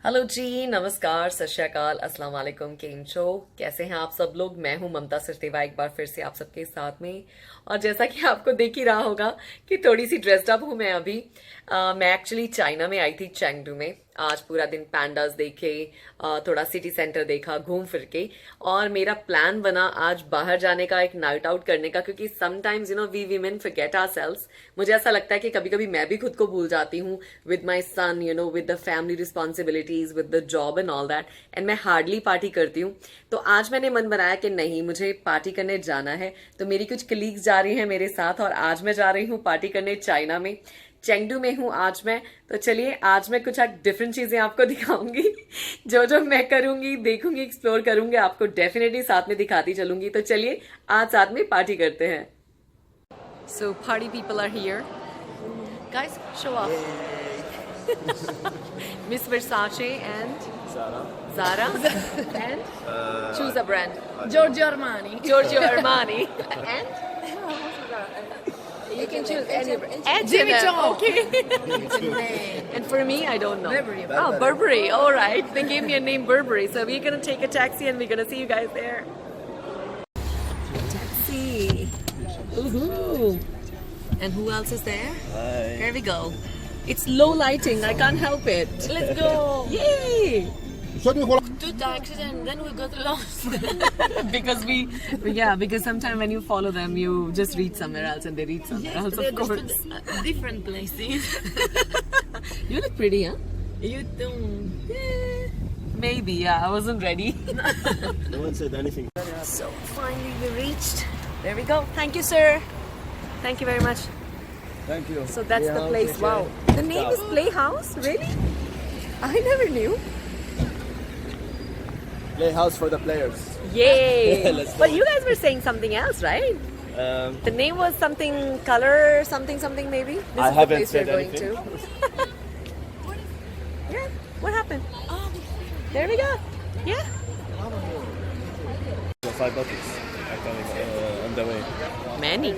Hello जी, नमस्कार, सत श्री अकाल, अस्सलाम वालेकुम, केम छो, कैसे हैं आप सब लोग। मैं हूं ममता सचदेवा, एक बार फिर से आप सबके साथ में। और जैसा कि आपको देख ही रहा होगा कि थोड़ी सी ड्रेस्ड अप हूं मैं अभी। मैं एक्चुअली चाइना में आई थी, चेंगडू में। आज पूरा दिन पैंडास देखे, थोड़ा सिटी सेंटर देखा घूम फिर के। और मेरा प्लान बना आज बाहर जाने का, एक नाइट आउट करने का, क्योंकि sometimes we women forget ourselves. मुझे ऐसा लगता है कि कभी कभी मैं भी खुद को भूल जाती हूँ with my son, with the family responsibilities, with the job and all that, and मैं हार्डली पार्टी करती हूँ। तो आज मैंने मन बनाया कि नहीं, मुझे पार्टी करने जाना है। तो मेरी कुछ कलीग्स जा रही हैं मेरे साथ, और आज मैं जा रही हूँ पार्टी करने चाइना में। चेंगडू में हूँ आज मैं। तो चलिए, आज मैं कुछ डिफरेंट चीजें आपको दिखाऊंगी। जो जो मैं करूंगी, देखूंगी, एक्सप्लोर करूंगी, आपको डेफिनेटली साथ में दिखाती चलूंगी। तो चलिए, आज साथ में पार्टी करते हैं। So party people are here, guys, show off. Miss Versace and Zara and choose a brand. Giorgio Armani. Giorgio Armani and You can choose any brand. Jimmy Choo. Okay. And for me, I don't know. Burberry. Oh, Burberry. All right. They gave me a name, Burberry. So we're gonna take a taxi and we're gonna see you guys there. Taxi. Woohoo! And who else is there? Hi. Here we go. It's low lighting. I can't help it. Let's go. Yay! Do taxis and then we got lost. because sometimes when you follow them, you just reach somewhere else and they reach somewhere else, They're of course. just different places. You look pretty, huh? You don't. Maybe, yeah. I wasn't ready. No one said anything. So finally we reached. There we go. Thank you, sir. Thank you very much. Thank you. So that's the place. Wow. The name is Playhouse? Really? I never knew. Playhouse for the players. Yay! Let's go. But you guys were saying something else, right? The name was something color, something maybe? This I is haven't the place said we're going anything. to. Yeah. What happened? There we go. Yeah. The 5 buckets are coming on the way. Many.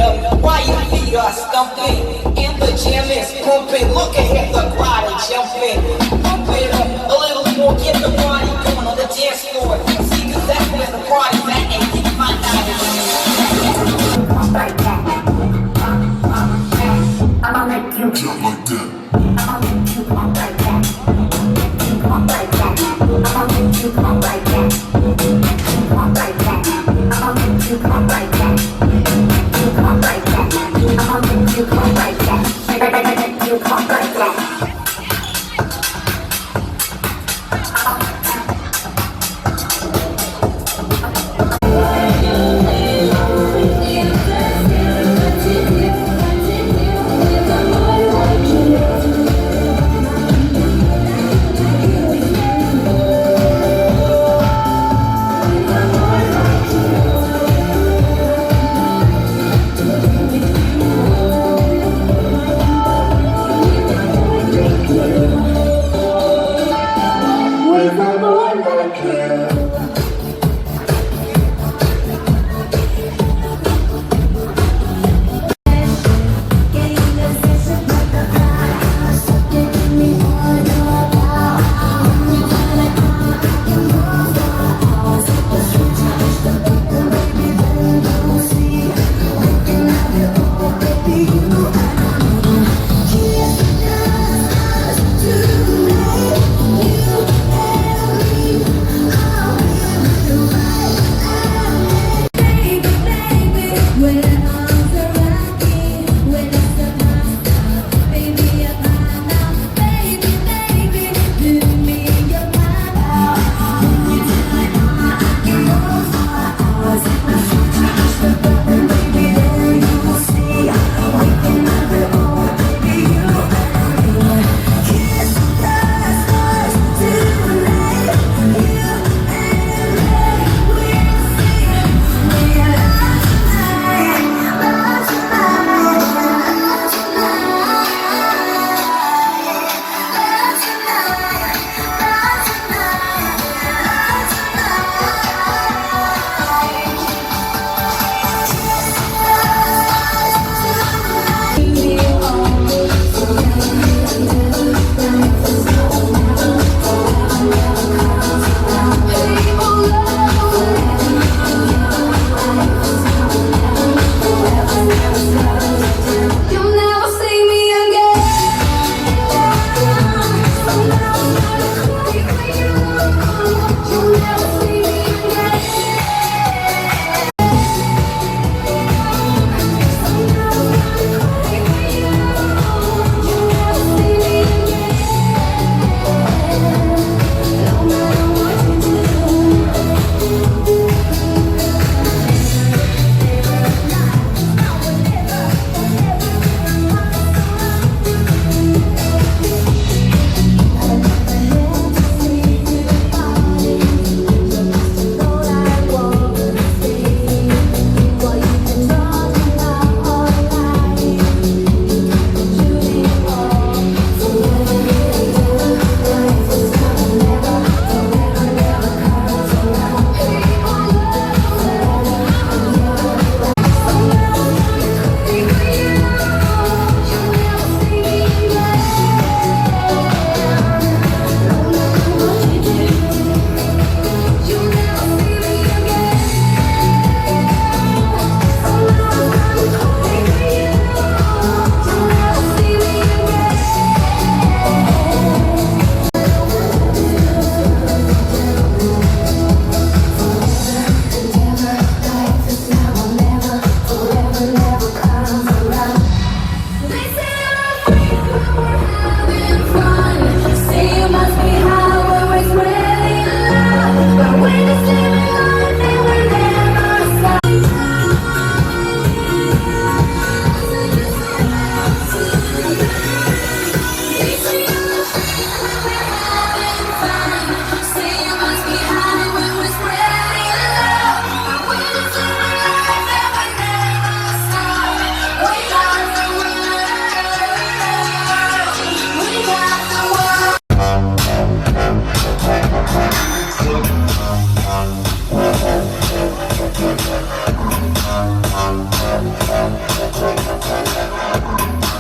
up while your feet are stumping. And the jam is pumping. Look ahead, the crowd is jumping. Pump it up a little more, get the party going on the dance floor. See, 'cause that's where the party's at, and you can find out if I'ma make you jump like that. I'ma make you pump like that. You pump like that. I'ma make you pump like that. You pump like that. I'ma make you pump like that. You pump like that. I'ma make you pump like that. You pump like that.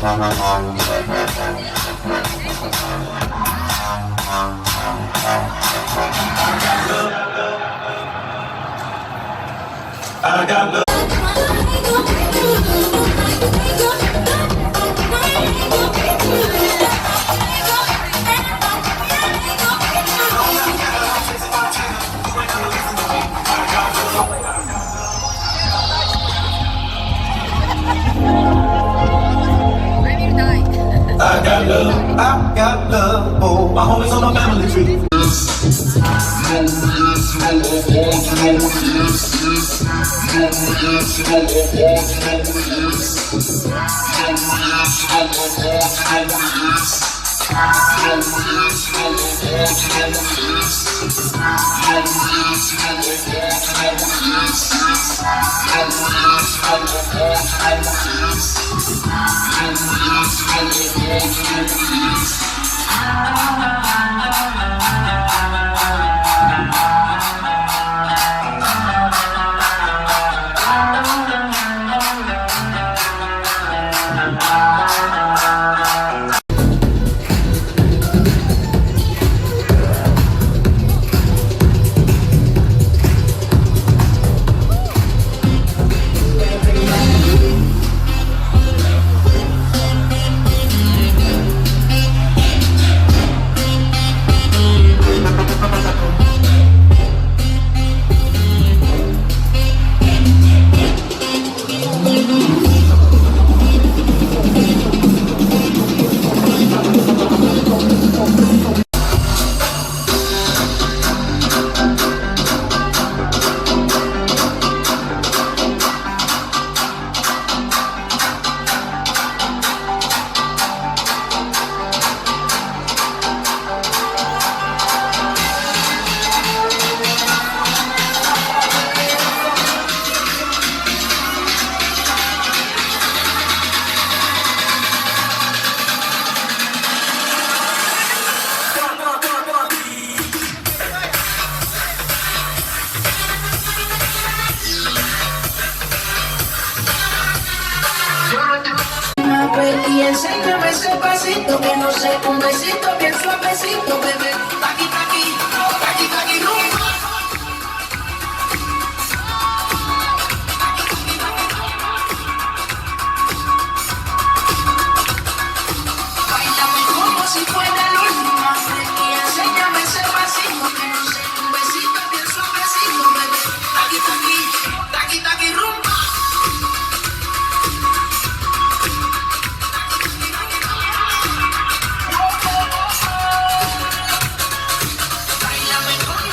I got love for my homies on my family tree. Y enséñame ese pasito que no sé, un besito bien suavecito, bebé. Taqui, taqui, taqui, taqui, rumba. Báilame como si fuera la última vez y enséñame ese pasito que no sé, un besito bien suavecito, bebé. Taqui, taqui, taqui, taqui, rumba.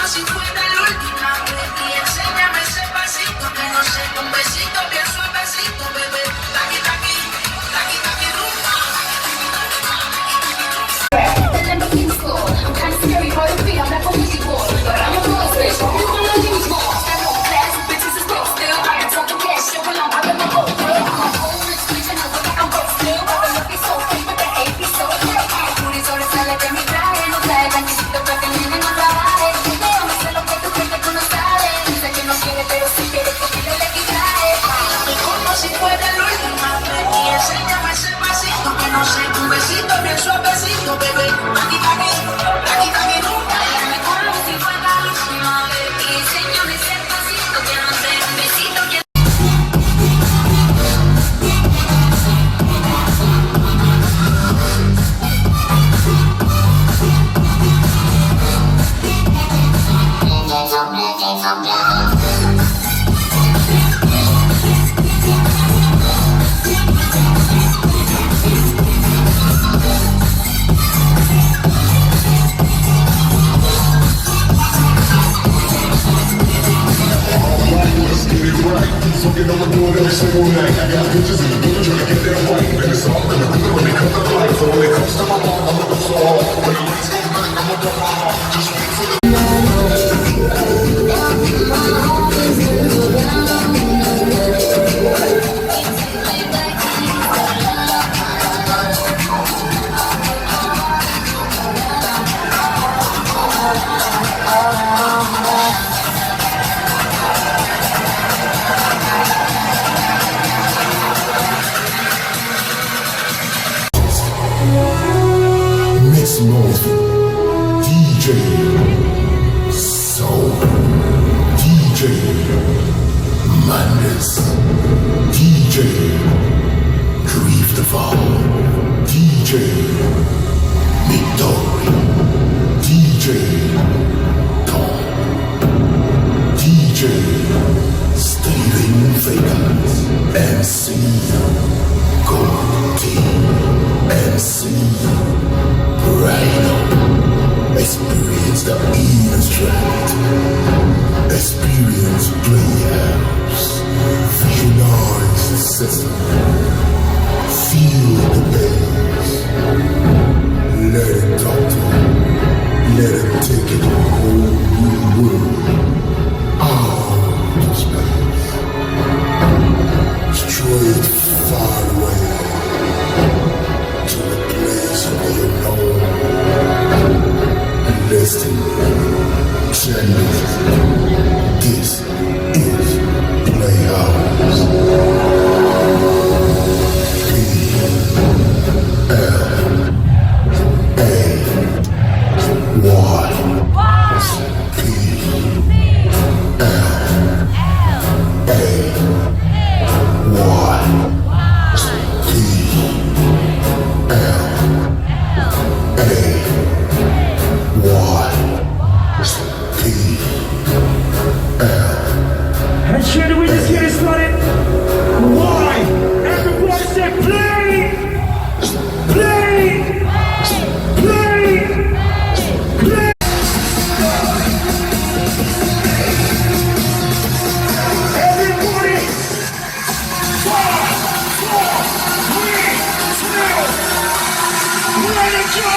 Si fuera la última vez y enséñame ese pasito que no sé, un besito bien suavecito, bebé. Taqui, taqui, taqui, taqui, rumba. I'm kinda scary, hard to be, I'm not police boy, but I'm a boss bitch. Who wanna use more? Got no class, bitches is broke still. I am talking cash, shit when I'm in my boat, girl. I'm a whole rich bitch and I'm broke still. But the look is so fake, but the hate is so real. Booty sobre sale de mi traje, no trae necesito que te miren, no trabaje. Como si fuera la última vez y enséñame ese pasito que no sé, un besito bien suavecito, bebé. Taqui, taqui, taqui, taqui, nunca. Bailame como si fuera la última vez y enséñame ese pasito que no sé, un besito que So you know I'm doing every single night. I got bitches in the building trying to get that right. And it's all gonna do when they come to life. So when it comes to my heart, I'm looking so hard. When the lights go back, I'm gonna my heart. Just wait for the Grief the Fall, DJ Victory, DJ Tom, DJ Steven Vegas, MC Gold Team, MC Rhino. Experience the inner strength. Experience Playhouse. Visualize the system. Feel the bass. Let it talk to you. Let it take it to a whole new world. Out of space. Straight far away. To the place of the unknown. Listen, Chengdu. This is Playhouse. And sure, do we just get it started? Why? Everybody say play! Play! Play! Play! Everybody! 5, 4, 3, 2, let it go!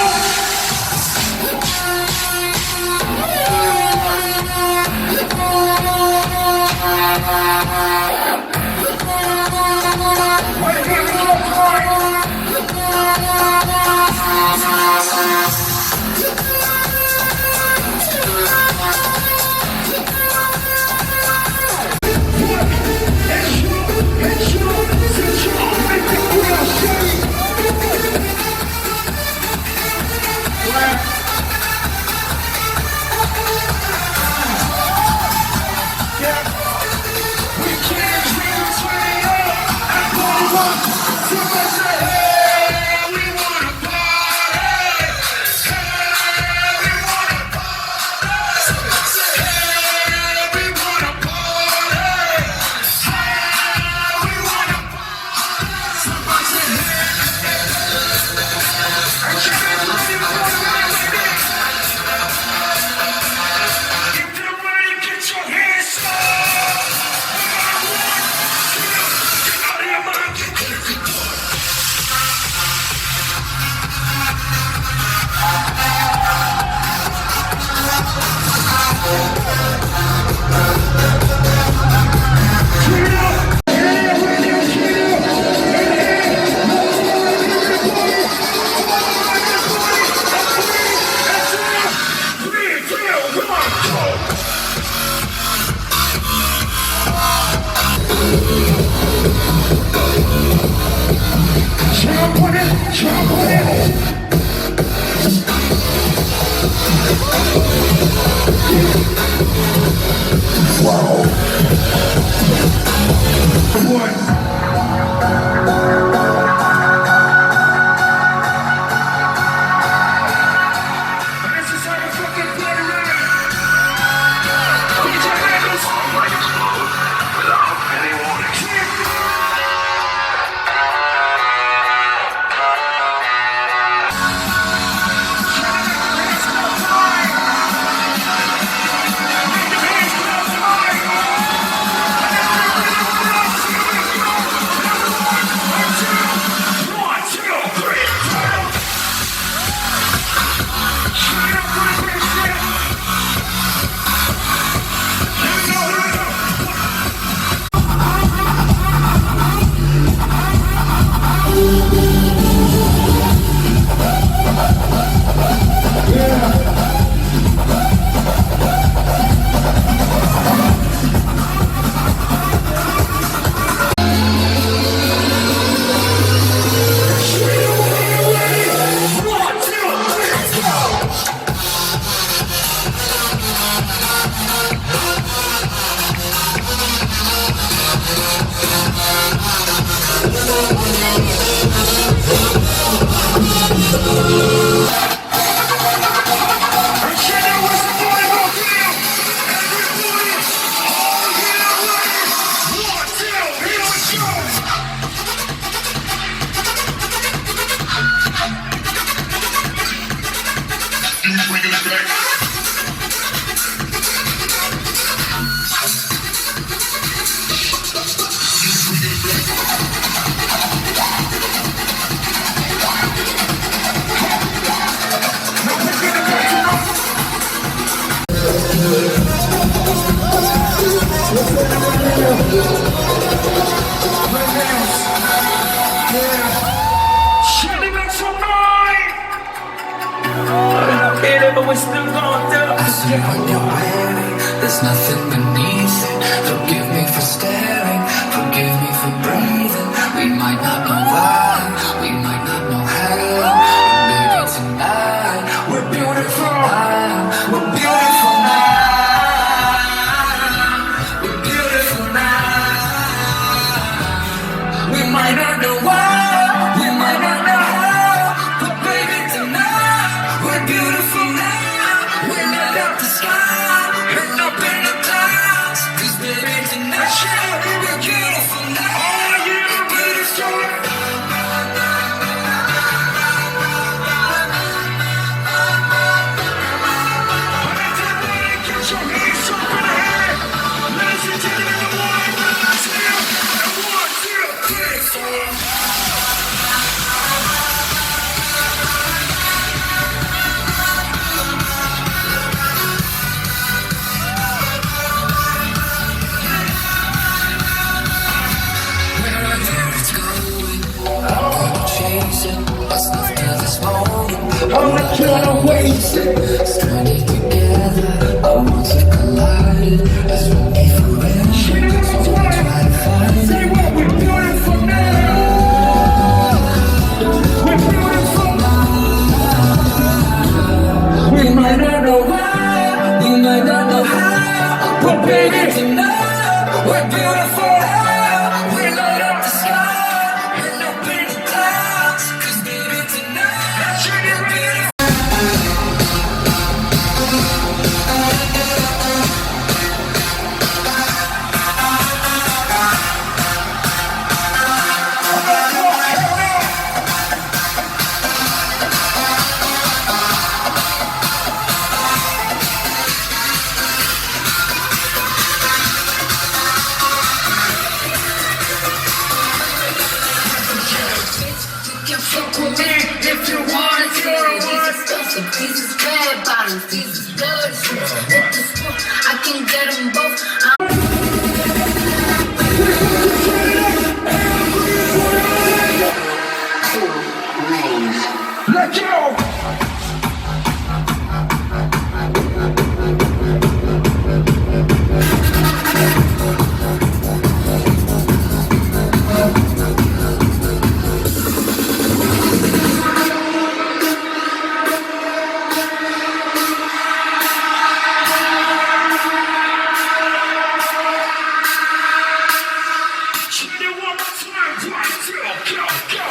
but we're still going through. I see when you're wearing, there's nothing beneath it. Forgive me for staring, forgive me for breathing. We might not know why, we might not know how, but maybe tonight we're beautiful now. We're beautiful now. We're beautiful now. We might not know why, we might not know how, but baby tonight we're beautiful now. We light up the sky and up in the clouds, 'cause baby tonight we're beautiful now. We're beautiful. Get your hands up in the air. Ladies and gentlemen, the one, let's hear it. 1, 2, 3, 4. Wherever it's going, I'm gonna chase it. What's left of this moment, I'm not gonna waste it. stranded together, our worlds are colliding. As we be forever, so we try to find Say it. what, we're beautiful now. We're beautiful now. We might not know why, we might not know how, but baby tonight we're beautiful now. We light up the sky and up in the clouds, 'cause baby tonight we're beautiful. You can fuck with me if you want it. These expensive, these is red bottoms, these is blood shoes. With the spoon, I can get them both. Let's go. Shoot it one more time, 1, 2, go, go.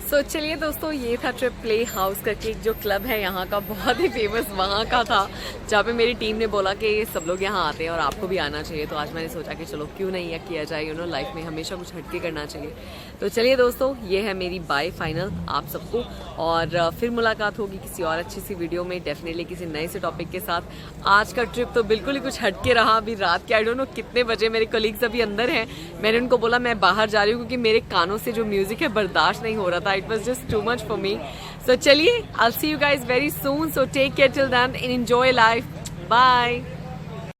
तो चलिए दोस्तों, ये था trip play house करके एक जो club है यहाँ का, बहुत ही फेमस वहाँ का था, जहाँ पे मेरी टीम ने बोला कि सब लोग यहाँ आते हैं और आपको भी आना चाहिए। तो आज मैंने सोचा कि चलो क्यों नहीं या किया जाए, लाइफ में हमेशा कुछ हटके करना चाहिए। तो चलिए दोस्तों, ये है मेरी बाय फाइनल आप सबको, और फिर मुलाकात होगी किसी और अच्छी सी वीडियो में, डेफिनेटली किसी नए से टॉपिक के साथ। आज का ट्रिप तो बिल्कुल ही कुछ हटके रहा। अभी रात के आई डोंट नो कितने बजे, मेरे कलीग्स अभी अंदर हैं, मैंने उनको बोला मैं बाहर जा रही हूँ क्योंकि मेरे कानों से जो म्यूजिक है बर्दाश्त नहीं हो रहा था। It was just too much for me. So चलिए, I will see you guys very soon. So take care till then and enjoy life. Bye.